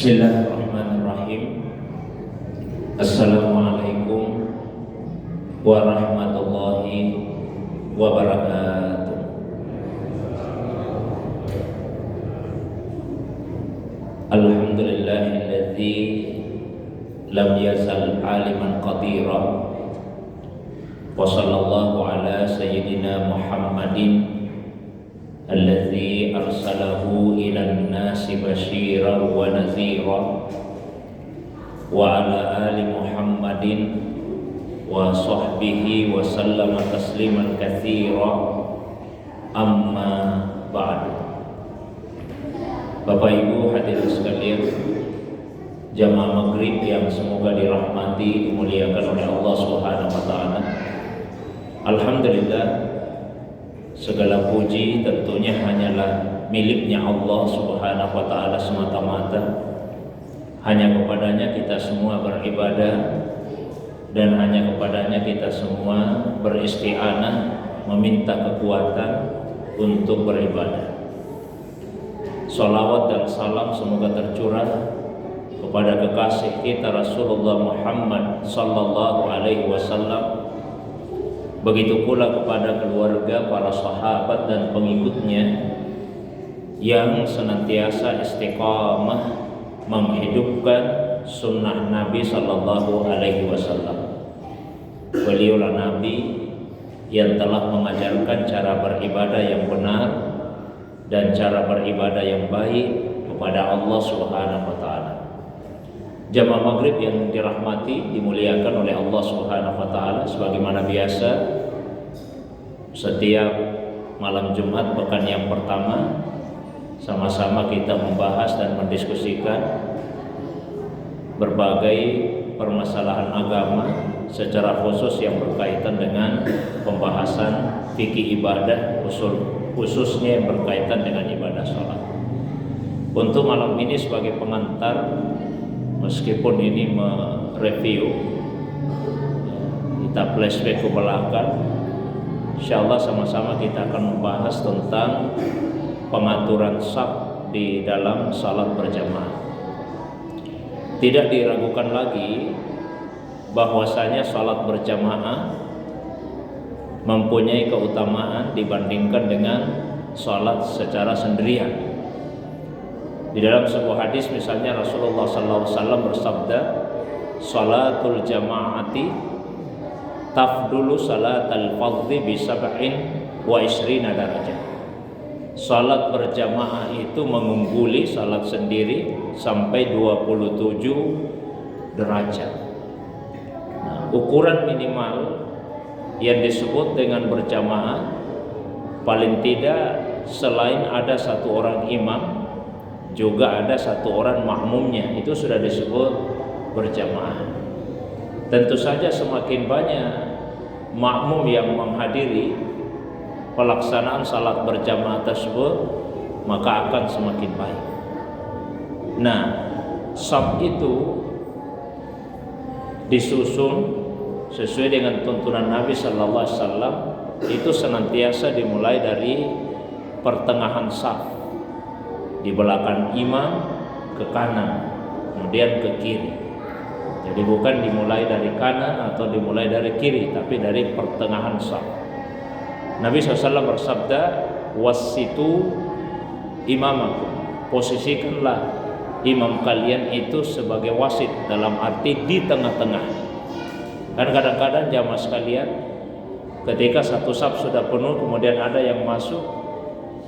Bismillahirrahmanirrahim. Assalamualaikum warahmatullahi wabarakatuh. Alhamdulillahilladzi lam yazal aliman qadira wa sallallahu ala sayyidina Muhammadin alladzi arsalahu ilan nasi basyiran wa nazira wa ala ali Muhammadin wa sahbihi wa sallama tasliman katsira, amma ba'du. Bapak Ibu hadirin sekalian, jamaah maghrib yang semoga dirahmati, dimuliakan oleh Allah Subhanahu wa taala. Alhamdulillah, segala puji tentunya hanyalah miliknya Allah Subhanahu wa taala semata-mata. Hanya kepadanya kita semua beribadah dan hanya kepadanya kita semua beristi'anah, meminta kekuatan untuk beribadah. Salawat dan salam semoga tercurah kepada kekasih kita Rasulullah Muhammad sallallahu alaihi wasallam. Begitu pula kepada keluarga, para sahabat dan pengikutnya yang senantiasa istiqamah menghidupkan sunnah Nabi sallallahu alaihi wasallam. Beliaulah Nabi yang telah mengajarkan cara beribadah yang benar dan cara beribadah yang baik kepada Allah Subhanahu wa taala. Jamaah maghrib yang dirahmati, dimuliakan oleh Allah Subhanahu wa taala, sebagaimana biasa setiap malam Jumat pekan yang pertama sama-sama kita membahas dan mendiskusikan berbagai permasalahan agama, secara khusus yang berkaitan dengan pembahasan fikih ibadah, khususnya yang berkaitan dengan ibadah sholat. Untuk malam ini sebagai pengantar, meskipun ini mereview, kita flashback ke belakang, insyaallah sama-sama kita akan membahas tentang pengaturan shaf di dalam salat berjamaah. Tidak diragukan lagi bahwasanya salat berjamaah mempunyai keutamaan dibandingkan dengan salat secara sendirian. Di dalam sebuah hadis misalnya Rasulullah SAW bersabda, "Salatul jama'ati tafdulu salatal fardhi bi sab'in wa isrina darajah." Salat berjamaah itu mengungguli salat sendiri sampai 27 derajat. Nah, ukuran minimal yang disebut dengan berjamaah, paling tidak selain ada satu orang imam, juga ada satu orang makmumnya, itu sudah disebut berjamaah. Tentu saja semakin banyak makmum yang menghadiri pelaksanaan salat berjamaah tersebut, maka akan semakin baik. Nah, shaf itu disusun sesuai dengan tuntunan Nabi sallallahu alaihi wasallam, itu senantiasa dimulai dari pertengahan shaf, di belakang imam ke kanan, kemudian ke kiri. Jadi bukan dimulai dari kanan atau dimulai dari kiri, tapi dari pertengahan shaf. Nabi SAW bersabda, "Wassitu imamakum." Posisikanlah imam kalian itu sebagai wasit, dalam arti di tengah-tengah. Kan kadang-kadang jamaah sekalian, ketika satu shaf sudah penuh kemudian ada yang masuk,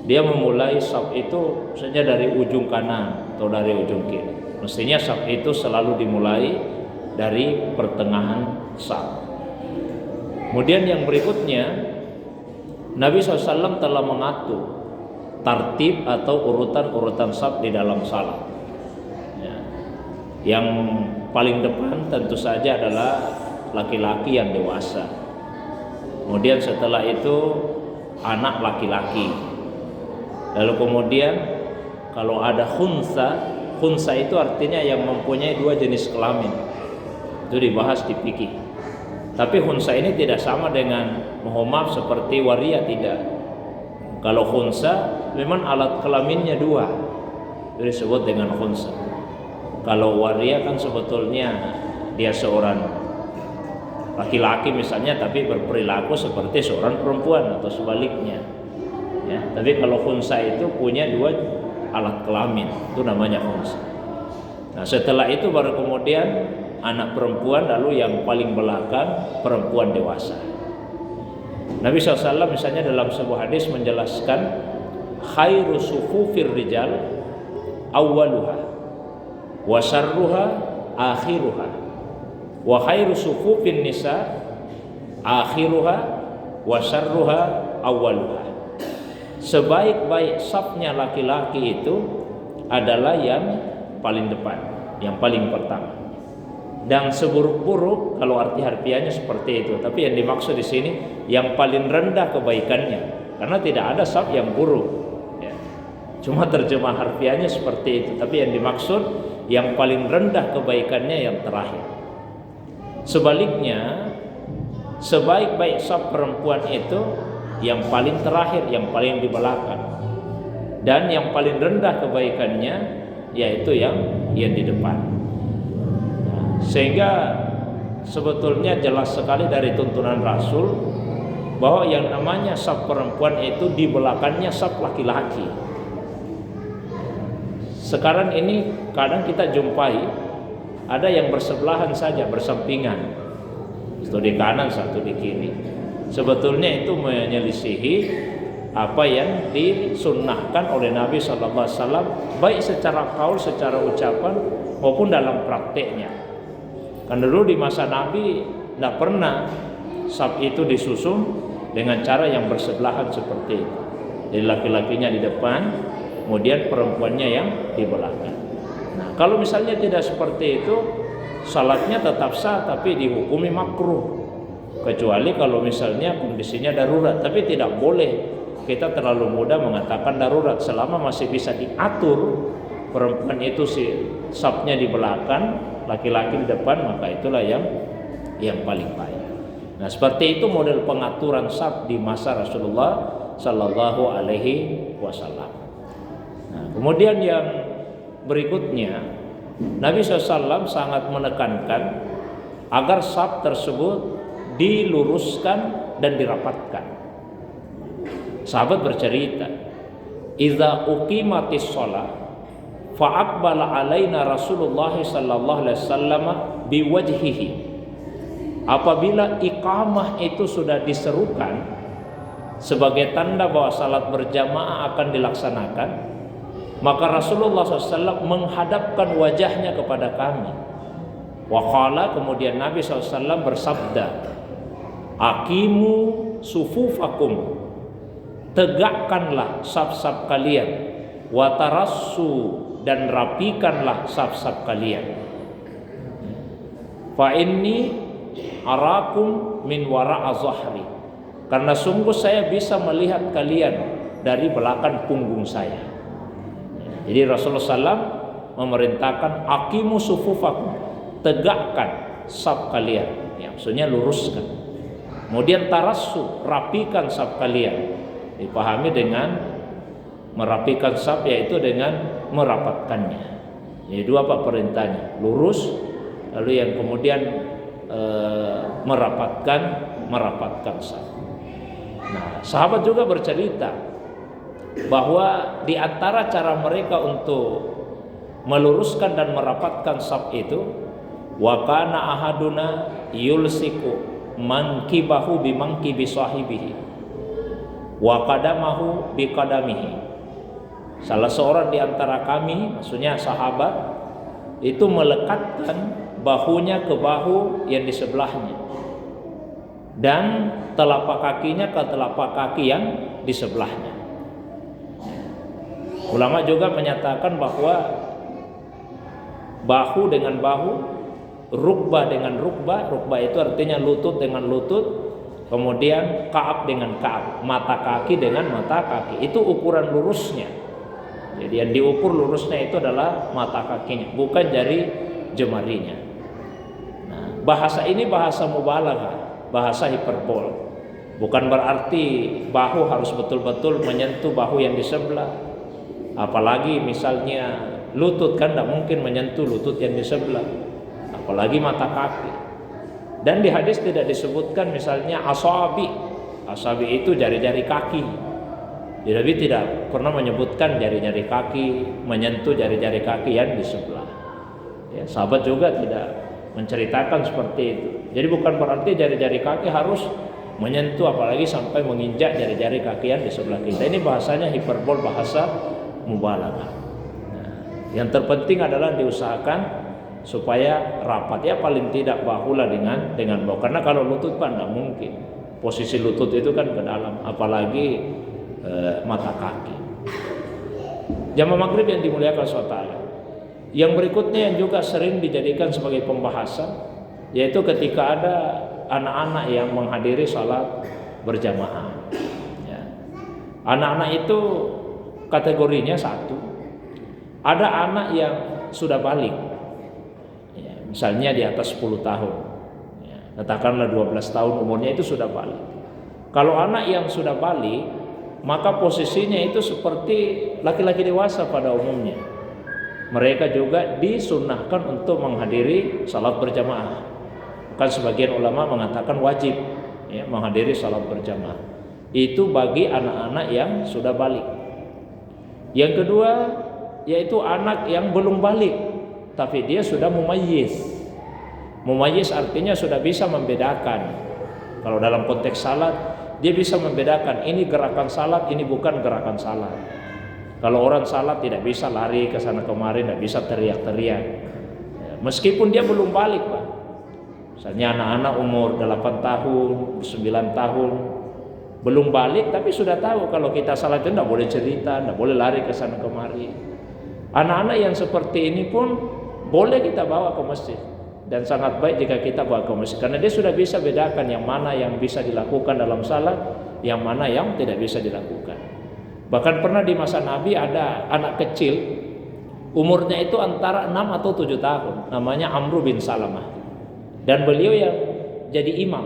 dia memulai shaf itu saja dari ujung kanan atau dari ujung kiri. Mestinya shaf itu selalu dimulai dari pertengahan shaf. Kemudian yang berikutnya, Nabi SAW telah mengatur tartib atau urutan-urutan shaf di dalam salat. Ya. Yang paling depan tentu saja adalah laki-laki yang dewasa. Kemudian setelah itu anak laki-laki. Lalu kemudian kalau ada khunsa itu artinya yang mempunyai dua jenis kelamin. Itu dibahas di fikih. Tapi khunsa ini tidak sama dengan, mohon maaf, seperti waria, tidak. Kalau khunsa memang alat kelaminnya dua, itu disebut dengan khunsa. Kalau waria kan sebetulnya dia seorang laki-laki misalnya, tapi berperilaku seperti seorang perempuan atau sebaliknya. Ya, tapi kalau khunsa itu punya dua alat kelamin, itu namanya khunsa. Nah, setelah itu baru kemudian anak perempuan, lalu yang paling belakang perempuan dewasa. Nabi SAW misalnya dalam sebuah hadis menjelaskan khairu sufufir rijal awwaluha wa syarruha akhiruha wa khairu sufufin nisa akhiruha wa syarruha awwaluha. Sebaik-baik safnya laki-laki itu adalah yang paling depan, yang paling pertama. Dan seburuk-buruk, kalau arti harfiahnya seperti itu, tapi yang dimaksud di sini yang paling rendah kebaikannya, karena tidak ada saf yang buruk. Ya. Cuma terjemah harfiahnya seperti itu, tapi yang dimaksud yang paling rendah kebaikannya yang terakhir. Sebaliknya, sebaik-baik saf perempuan itu yang paling terakhir, yang paling di belakang, dan yang paling rendah kebaikannya yaitu yang di depan. Sehingga sebetulnya jelas sekali dari tuntunan Rasul bahwa yang namanya saf perempuan itu di belakangnya saf laki-laki. Sekarang ini kadang kita jumpai ada yang bersebelahan saja, bersampingan, satu di kanan, satu di kiri. Sebetulnya itu menyelisihi apa yang disunnahkan oleh Nabi SAW, baik secara kaul, secara ucapan maupun dalam prakteknya. Kan dulu di masa Nabi tidak pernah saf itu disusun dengan cara yang bersebelahan seperti itu. Jadi laki-lakinya di depan, kemudian perempuannya yang di belakang. Nah, kalau misalnya tidak seperti itu, salatnya tetap sah tapi dihukumi makruh. Kecuali kalau misalnya kondisinya darurat, tapi tidak boleh kita terlalu mudah mengatakan darurat. Selama masih bisa diatur, perempuan itu safnya di belakang, laki-laki di depan, maka itulah yang paling baik. Nah, seperti itu model pengaturan saf di masa Rasulullah Sallallahu Alaihi Wasallam. Nah, kemudian yang berikutnya, Nabi SAW sangat menekankan agar saf tersebut diluruskan dan dirapatkan. Sahabat bercerita, "Idza uqimatis shalah fa'aqbala alaina Rasulullah sallallahu alaihi wasallam biwajhihi." Apabila iqamah itu sudah diserukan sebagai tanda bahwa salat berjamaah akan dilaksanakan, maka Rasulullah SAW menghadapkan wajahnya kepada kami. Wa qala, kemudian Nabi SAW bersabda, "Aqimu sufufakum." Tegakkanlah saf-saf kalian, wa tarassu, dan rapikanlah saf-saf kalian. Fa inni arakum min wara'a zahri, karena sungguh saya bisa melihat kalian dari belakang punggung saya. Jadi Rasulullah SAW memerintahkan aqimu sufufakum, tegakkan saf kalian, ya, maksudnya luruskan. Kemudian tarassu, rapikan saf kalian. Dipahami dengan merapikan saf, yaitu dengan merapatkannya. Jadi dua apa perintahnya, lurus, lalu yang kemudian merapatkan saf. Nah, sahabat juga bercerita bahwa di antara cara mereka untuk meluruskan dan merapatkan saf itu, wa kana ahaduna yulsiku mankibahu bimankibi sahibihi wa qadamahu biqadamihi. Salah seorang di antara kami, maksudnya sahabat, itu melekatkan bahunya ke bahu yang di sebelahnya dan telapak kakinya ke telapak kaki yang di sebelahnya. Ulama juga menyatakan bahwa bahu dengan bahu, rukbah dengan rukbah, rukbah itu artinya lutut dengan lutut, kemudian ka'ab dengan ka'ab, mata kaki dengan mata kaki, itu ukuran lurusnya. Jadi yang diukur lurusnya itu adalah mata kakinya, bukan jari jemarinya. Nah, bahasa ini bahasa mubalaghah, bahasa hiperbol. Bukan berarti bahu harus betul-betul menyentuh bahu yang di sebelah. Apalagi misalnya lutut, kan tidak mungkin menyentuh lutut yang di sebelah, apalagi mata kaki. Dan di hadis tidak disebutkan misalnya asabi. Asabi itu jari-jari kaki. Nabi tidak pernah menyebutkan jari-jari kaki menyentuh jari-jari kaki yang di sebelah. Ya, sahabat juga tidak menceritakan seperti itu. Jadi bukan berarti jari-jari kaki harus menyentuh, apalagi sampai menginjak jari-jari kaki yang di sebelah kita. Ini bahasanya hiperbol, bahasa mubalaghah. Nah, yang terpenting adalah diusahakan supaya rapat, ya paling tidak bahulah dengan bawah. Karena kalau lutut Pak tidak mungkin. Posisi lutut itu kan ke dalam, apalagi mata kaki. Jamaah maghrib yang dimuliakan Allah. Yang berikutnya yang juga sering dijadikan sebagai pembahasan, yaitu ketika ada anak-anak yang menghadiri salat berjamaah. Ya. Anak-anak itu kategorinya satu. Ada anak yang sudah balik, ya, misalnya di atas 10 tahun, ya, katakanlah 12 tahun umurnya, itu sudah balik. Kalau anak yang sudah balik, maka posisinya itu seperti laki-laki dewasa pada umumnya. Mereka juga disunnahkan untuk menghadiri salat berjamaah. Kan sebagian ulama mengatakan wajib, ya, menghadiri salat berjamaah. Itu bagi anak-anak yang sudah balik. Yang kedua, yaitu anak yang belum balik, tapi dia sudah mumayyiz. Mumayyiz artinya sudah bisa membedakan. Kalau dalam konteks salat, dia bisa membedakan ini gerakan salat, ini bukan gerakan salat. Kalau orang salat tidak bisa lari ke sana kemari, tidak bisa teriak-teriak, ya, meskipun dia belum balik Pak. Misalnya anak-anak umur 8 tahun, 9 tahun belum balik, tapi sudah tahu kalau kita salat itu tidak boleh cerita, tidak boleh lari ke sana kemari. Anak-anak yang seperti ini pun boleh kita bawa ke masjid, dan sangat baik jika kita bawa ke masjid, karena dia sudah bisa bedakan yang mana yang bisa dilakukan dalam salat, yang mana yang tidak bisa dilakukan. Bahkan pernah di masa Nabi ada anak kecil, umurnya itu antara 6 atau 7 tahun, namanya Amr bin Salamah, dan beliau yang jadi imam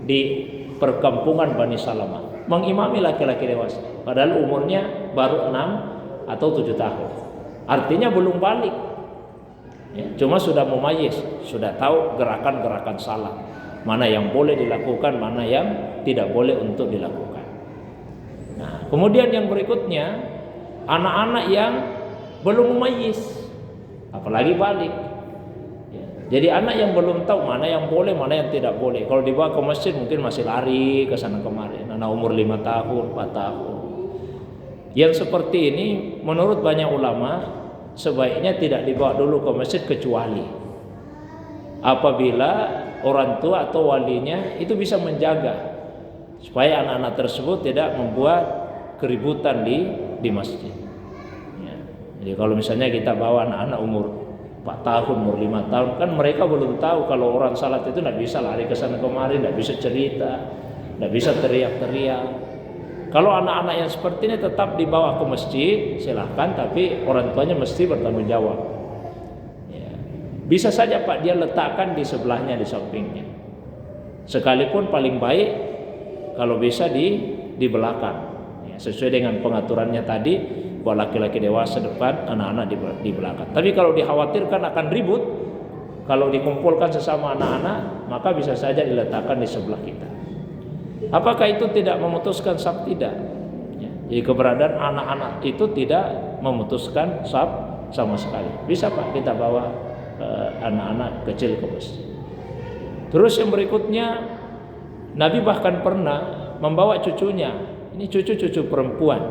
di perkampungan Bani Salamah, mengimami laki-laki dewasa, padahal umurnya baru 6 atau 7 tahun. Artinya belum balik, ya, cuma sudah mumayyiz, sudah tahu gerakan-gerakan salat, mana yang boleh dilakukan, mana yang tidak boleh untuk dilakukan. Nah, kemudian yang berikutnya, anak-anak yang belum mumayyiz, apalagi balik. Ya, jadi anak yang belum tahu mana yang boleh, mana yang tidak boleh. Kalau dibawa ke masjid mungkin masih lari ke sana kemari. Anak umur 5 tahun, 4 tahun. Yang seperti ini menurut banyak ulama sebaiknya tidak dibawa dulu ke masjid, kecuali apabila orang tua atau walinya itu bisa menjaga supaya anak-anak tersebut tidak membuat keributan di masjid. Ya. Jadi kalau misalnya kita bawa anak-anak umur 4 tahun, umur 5 tahun, kan mereka belum tahu kalau orang salat itu tidak bisa lari ke sana kemari, tidak bisa cerita, tidak bisa teriak-teriak. Kalau anak-anak yang seperti ini tetap dibawa ke masjid, silahkan, tapi orang tuanya mesti bertanggung jawab. Ya. Bisa saja Pak dia letakkan di sebelahnya, di sampingnya. Sekalipun paling baik kalau bisa di belakang, ya, sesuai dengan pengaturannya tadi, bahwa laki-laki dewasa depan, anak-anak di belakang. Tapi kalau dikhawatirkan akan ribut, kalau dikumpulkan sesama anak-anak, maka bisa saja diletakkan di sebelah kita. Apakah itu tidak memutuskan saf? Tidak. Ya, jadi keberadaan anak-anak itu tidak memutuskan saf sama sekali. Bisa Pak kita bawa anak-anak kecil ke masjid. Terus yang berikutnya, Nabi bahkan pernah membawa cucunya, ini cucu-cucu perempuan,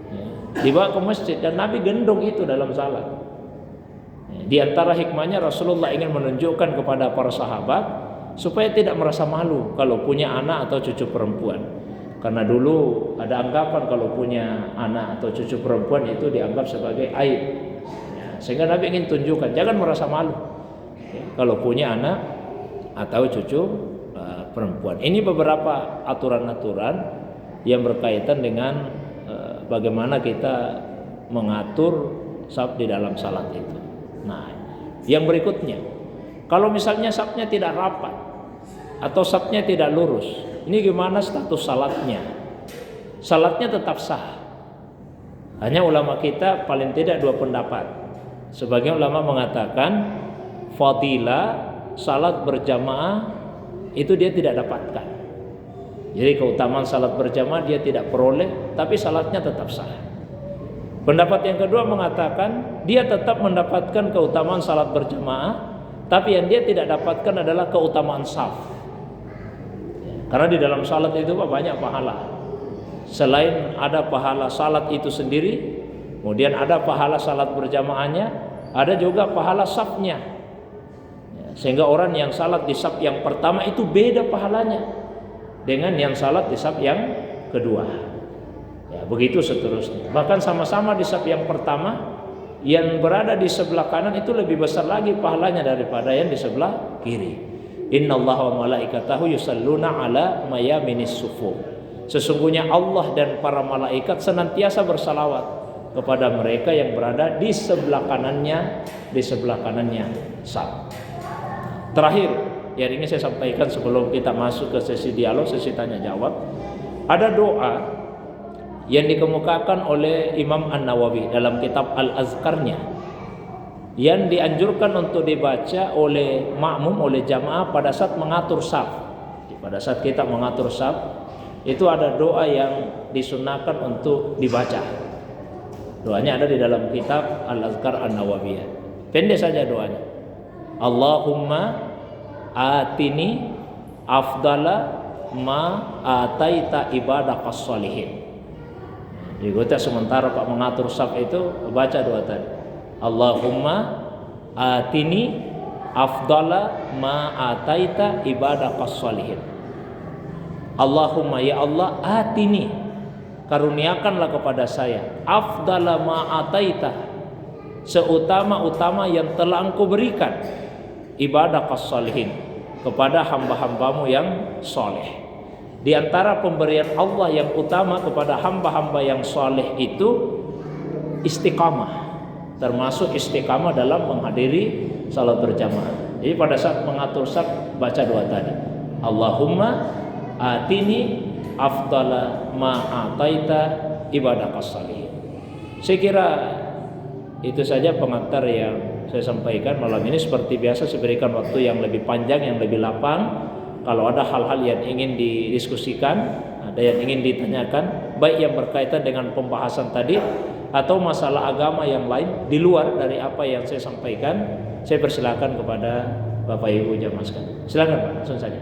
ya, dibawa ke masjid, dan Nabi gendong itu dalam salat. Ya, di antara hikmahnya Rasulullah ingin menunjukkan kepada para sahabat supaya tidak merasa malu kalau punya anak atau cucu perempuan. Karena dulu ada anggapan kalau punya anak atau cucu perempuan itu dianggap sebagai aib, ya, sehingga Nabi ingin tunjukkan jangan merasa malu, ya, kalau punya anak atau cucu perempuan. Ini beberapa aturan-aturan yang berkaitan dengan bagaimana kita mengatur saf di dalam salat itu. Nah, yang berikutnya, kalau misalnya safnya tidak rapat atau safnya tidak lurus, ini gimana status salatnya? Salatnya tetap sah, Hanya ulama kita paling tidak dua pendapat. Sebagian ulama mengatakan fadilah salat berjamaah itu dia tidak dapatkan. Jadi keutamaan salat berjamaah dia tidak peroleh, tapi salatnya tetap sah. Pendapat yang kedua mengatakan dia tetap mendapatkan keutamaan salat berjamaah, tapi yang dia tidak dapatkan adalah keutamaan saf. Karena di dalam salat itu banyak pahala. Selain ada pahala salat itu sendiri, kemudian ada pahala salat berjamaahnya, ada juga pahala safnya. Sehingga orang yang salat di saf yang pertama itu beda pahalanya dengan yang salat di saf yang kedua. Ya, begitu seterusnya. Bahkan sama-sama di saf yang pertama, yang berada di sebelah kanan itu lebih besar lagi pahalanya daripada yang di sebelah kiri. Innallaha wa malaikatahu yusalluna ala mayaminis sufuf. Sesungguhnya Allah dan para malaikat senantiasa bersalawat kepada mereka yang berada di sebelah kanannya, saf. Terakhir yang ingin saya sampaikan sebelum kita masuk ke sesi dialog, sesi tanya jawab, ada doa yang dikemukakan oleh Imam An-Nawawi dalam kitab Al-Azkarnya yang dianjurkan untuk dibaca oleh makmum, oleh jamaah pada saat mengatur saf. Pada saat kita mengatur saf, itu ada doa yang disunahkan untuk dibaca. Doanya ada di dalam kitab Al-Azkar An-Nawawiyah. Pendek saja doanya. Allahumma atini afdala ma ataita ibadakas sholihin. Jadi kita sementara Pak mengatur saf itu baca doa tadi. Allahumma atini afdala ma ataita ibadakas sholihin. Allahumma ya Allah atini, karuniakanlah kepada saya afdala ma ataita, seutama-utama yang telah Engkau berikan ibadah kas-sholihin, kepada hamba-hambamu yang soleh. Di antara pemberian Allah yang utama kepada hamba-hamba yang soleh itu istiqamah, termasuk istiqamah dalam menghadiri salat berjamaah. Jadi pada saat mengatur saf baca doa tadi, Allahumma atini afdala ma ataita ibadah kas-sholihin. Saya kira itu saja pengantar yang saya sampaikan malam ini. Seperti biasa saya berikan waktu yang lebih panjang, yang lebih lapang. Kalau ada hal-hal yang ingin didiskusikan, ada yang ingin ditanyakan, baik yang berkaitan dengan pembahasan tadi atau masalah agama yang lain di luar dari apa yang saya sampaikan, saya persilakan kepada Bapak Ibu jamaah sekalian. Silakan Pak, langsung saja.